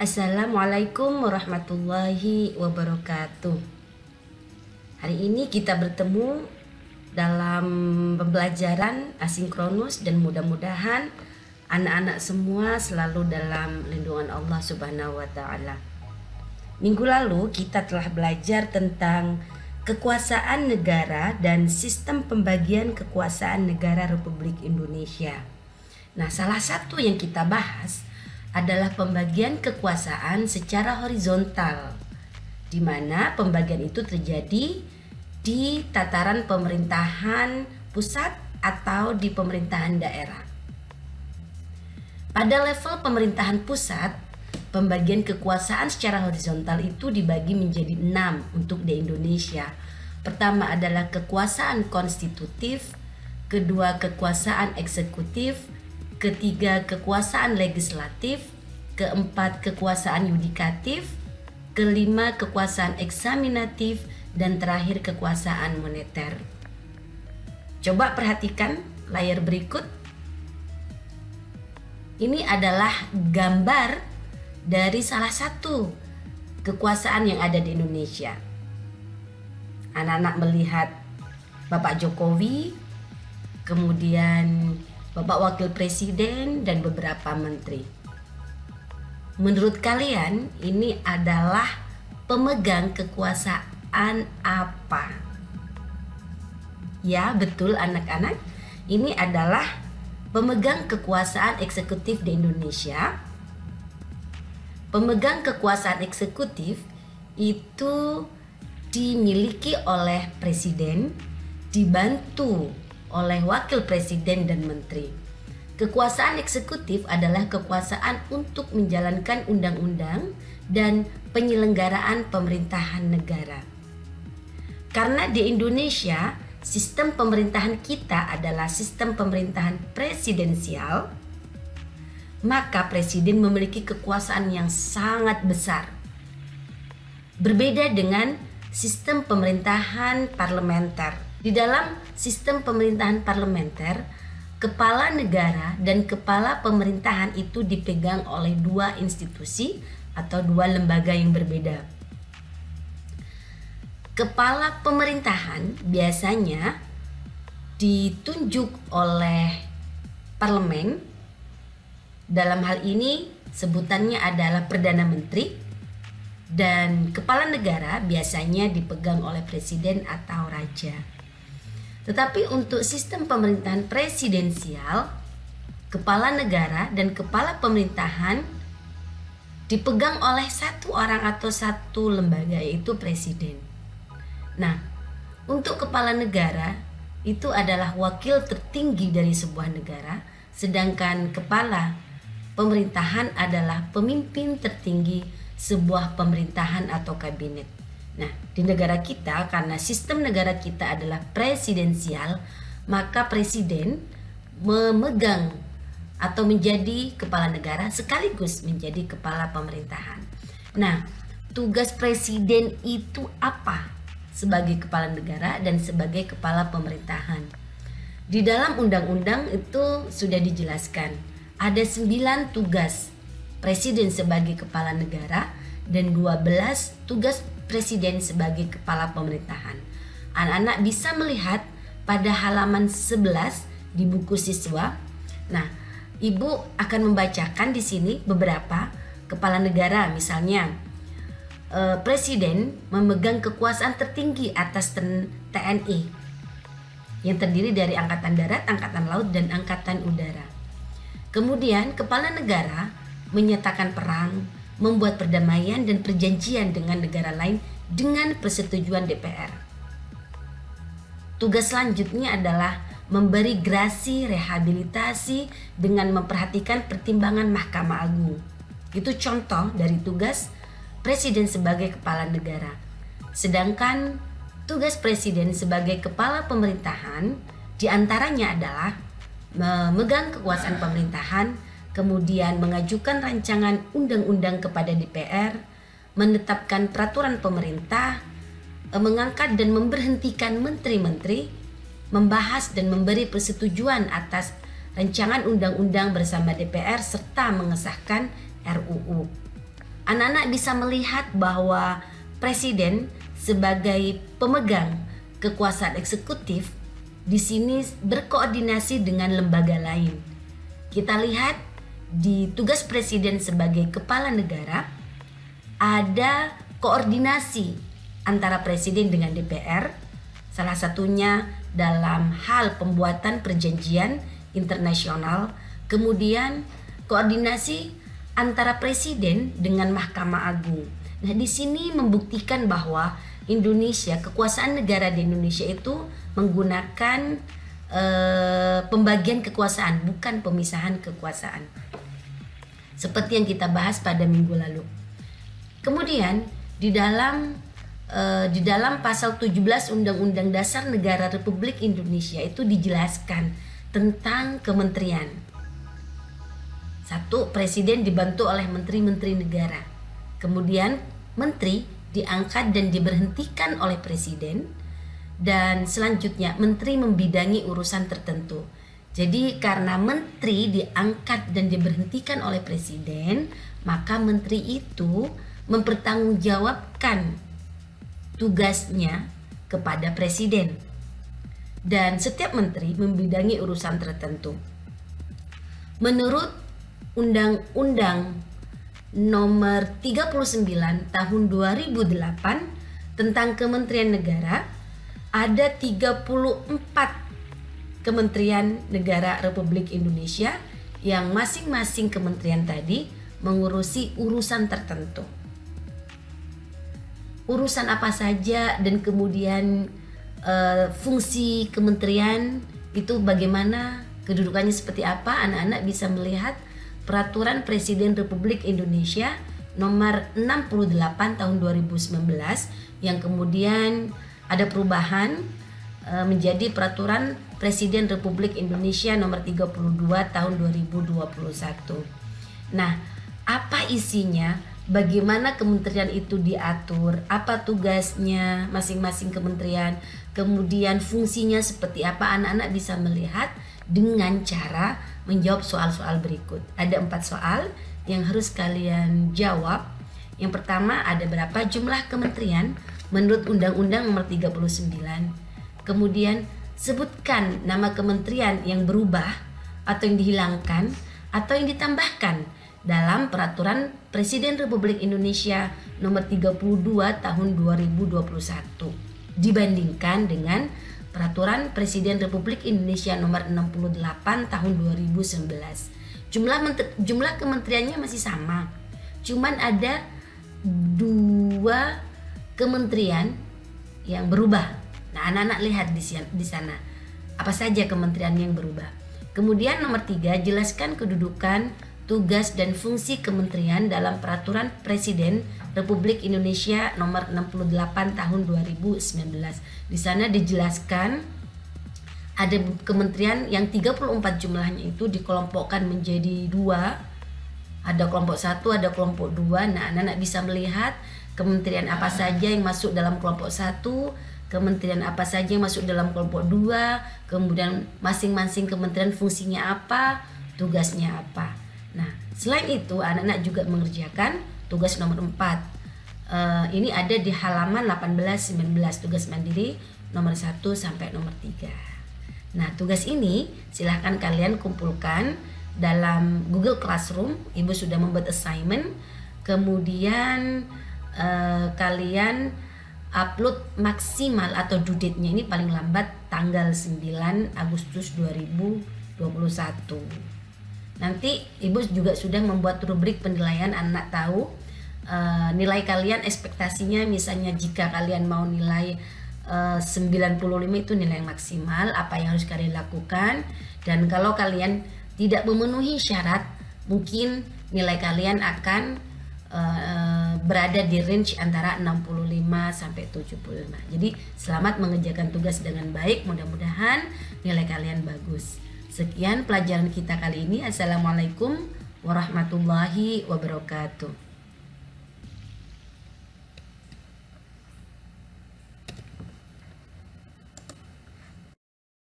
Assalamualaikum warahmatullahi wabarakatuh. Hari ini kita bertemu dalam pembelajaran asinkronus dan mudah-mudahan anak-anak semua selalu dalam lindungan Allah Subhanahu wa taala. Minggu lalu kita telah belajar tentang kekuasaan negara dan sistem pembagian kekuasaan negara Republik Indonesia. Nah, salah satu yang kita bahas adalah pembagian kekuasaan secara horizontal, di mana pembagian itu terjadi di tataran pemerintahan pusat atau di pemerintahan daerah. Pada level pemerintahan pusat, pembagian kekuasaan secara horizontal itu dibagi menjadi 6 untuk di Indonesia. Pertama adalah kekuasaan konstitutif, kedua kekuasaan eksekutif, ketiga kekuasaan legislatif, keempat kekuasaan yudikatif, kelima kekuasaan eksaminatif, dan terakhir kekuasaan moneter. Coba perhatikan layar berikut. Ini adalah gambar dari salah satu kekuasaan yang ada di Indonesia. Anak-anak melihat Bapak Jokowi, kemudian Bapak Wakil Presiden dan beberapa menteri. Menurut kalian ini adalah pemegang kekuasaan apa? Ya, betul anak-anak. Ini adalah pemegang kekuasaan eksekutif di Indonesia. Pemegang kekuasaan eksekutif itu dimiliki oleh presiden, dibantu oleh wakil presiden dan menteri. Kekuasaan eksekutif adalah kekuasaan untuk menjalankan undang-undang dan penyelenggaraan pemerintahan negara. Karena di Indonesia, sistem pemerintahan kita adalah sistem pemerintahan presidensial, maka presiden memiliki kekuasaan yang sangat besar. Berbeda dengan sistem pemerintahan parlementer. Di dalam sistem pemerintahan parlementer, kepala negara dan kepala pemerintahan itu dipegang oleh dua institusi atau dua lembaga yang berbeda. Kepala pemerintahan biasanya ditunjuk oleh parlemen. Dalam hal ini sebutannya adalah Perdana Menteri, dan kepala negara biasanya dipegang oleh presiden atau raja. Tetapi untuk sistem pemerintahan presidensial, kepala negara dan kepala pemerintahan dipegang oleh satu orang atau satu lembaga, yaitu presiden. Nah, untuk kepala negara itu adalah wakil tertinggi dari sebuah negara, sedangkan kepala pemerintahan adalah pemimpin tertinggi sebuah pemerintahan atau kabinet. Nah, di negara kita, karena sistem negara kita adalah presidensial, maka presiden memegang atau menjadi kepala negara sekaligus menjadi kepala pemerintahan. Nah, tugas presiden itu apa sebagai kepala negara dan sebagai kepala pemerintahan? Di dalam undang-undang itu sudah dijelaskan. Ada 9 tugas presiden sebagai kepala negara dan 12 tugas presiden sebagai kepala pemerintahan. Anak-anak bisa melihat pada halaman 11 di buku siswa. Nah, Ibu akan membacakan di sini beberapa kepala negara. Misalnya, presiden memegang kekuasaan tertinggi atas TNI yang terdiri dari Angkatan Darat, Angkatan Laut, dan Angkatan Udara. Kemudian, kepala negara menyatakan perang, membuat perdamaian dan perjanjian dengan negara lain dengan persetujuan DPR. Tugas selanjutnya adalah memberi grasi rehabilitasi dengan memperhatikan pertimbangan Mahkamah Agung. Itu contoh dari tugas presiden sebagai kepala negara. Sedangkan tugas presiden sebagai kepala pemerintahan diantaranya adalah memegang kekuasaan pemerintahan, kemudian mengajukan rancangan undang-undang kepada DPR, menetapkan peraturan pemerintah, mengangkat dan memberhentikan menteri-menteri, membahas dan memberi persetujuan atas rancangan undang-undang bersama DPR, serta mengesahkan RUU. anak-anak bisa melihat bahwa presiden sebagai pemegang kekuasaan eksekutif di sini berkoordinasi dengan lembaga lain. Kita lihat di tugas presiden sebagai kepala negara ada koordinasi antara presiden dengan DPR, salah satunya dalam hal pembuatan perjanjian internasional, kemudian koordinasi antara presiden dengan Mahkamah Agung. Nah, di sini membuktikan bahwa Indonesia, kekuasaan negara di Indonesia itu menggunakan pembagian kekuasaan, bukan pemisahan kekuasaan. Seperti yang kita bahas pada minggu lalu. Kemudian di dalam pasal 17 Undang-Undang Dasar Negara Republik Indonesia itu dijelaskan tentang kementerian. Satu, presiden dibantu oleh menteri-menteri negara. Kemudian menteri diangkat dan diberhentikan oleh presiden. Dan selanjutnya menteri membidangi urusan tertentu. Jadi karena menteri diangkat dan diberhentikan oleh presiden, maka menteri itu mempertanggungjawabkan tugasnya kepada presiden. Dan setiap menteri membidangi urusan tertentu. Menurut Undang-Undang Nomor 39 Tahun 2008 tentang Kementerian Negara, ada 34 Kementerian Negara Republik Indonesia yang masing-masing kementerian tadi mengurusi urusan tertentu. Urusan apa saja dan kemudian fungsi kementerian itu bagaimana, kedudukannya seperti apa, anak-anak bisa melihat Peraturan Presiden Republik Indonesia nomor 68 tahun 2019 yang kemudian ada perubahan menjadi Peraturan Presiden Republik Indonesia nomor 32 tahun 2021. Nah, apa isinya? Bagaimana kementerian itu diatur? Apa tugasnya masing-masing kementerian? Kemudian fungsinya seperti apa? Anak-anak bisa melihat dengan cara menjawab soal-soal berikut. Ada 4 soal yang harus kalian jawab. Yang pertama, ada berapa jumlah kementerian menurut Undang-Undang Nomor 39. Kemudian sebutkan nama kementerian yang berubah atau yang dihilangkan atau yang ditambahkan dalam Peraturan Presiden Republik Indonesia Nomor 32 Tahun 2021 dibandingkan dengan Peraturan Presiden Republik Indonesia Nomor 68 Tahun 2011. Jumlah kementeriannya masih sama, cuman ada 2 kementerian yang berubah. Nah, anak-anak lihat di sana apa saja kementerian yang berubah. Kemudian nomor 3, jelaskan kedudukan, tugas dan fungsi kementerian dalam Peraturan Presiden Republik Indonesia Nomor 68 Tahun 2019. Di sana dijelaskan ada kementerian yang 34 jumlahnya itu dikelompokkan menjadi 2. Ada kelompok 1, ada kelompok 2. Nah, anak-anak bisa melihat kementerian apa saja yang masuk dalam kelompok 1, kementerian apa saja yang masuk dalam kelompok 2, kemudian masing-masing kementerian fungsinya apa, tugasnya apa. Nah, selain itu anak-anak juga mengerjakan tugas nomor 4. Ini ada di halaman 18-19, tugas mandiri nomor 1 sampai nomor 3. Nah, tugas ini silahkan kalian kumpulkan dalam Google Classroom. Ibu sudah membuat assignment. Kemudian kalian upload maksimal atau due date-nya ini paling lambat tanggal 9 Agustus 2021. Nanti ibu juga sudah membuat rubrik penilaian, anak tahu nilai kalian ekspektasinya. Misalnya jika kalian mau nilai 95 itu nilai maksimal, apa yang harus kalian lakukan. Dan kalau kalian tidak memenuhi syarat, mungkin nilai kalian akan berada di range antara 65 sampai 75. Jadi selamat mengerjakan tugas dengan baik, mudah-mudahan nilai kalian bagus. Sekian pelajaran kita kali ini. Assalamualaikum warahmatullahi wabarakatuh.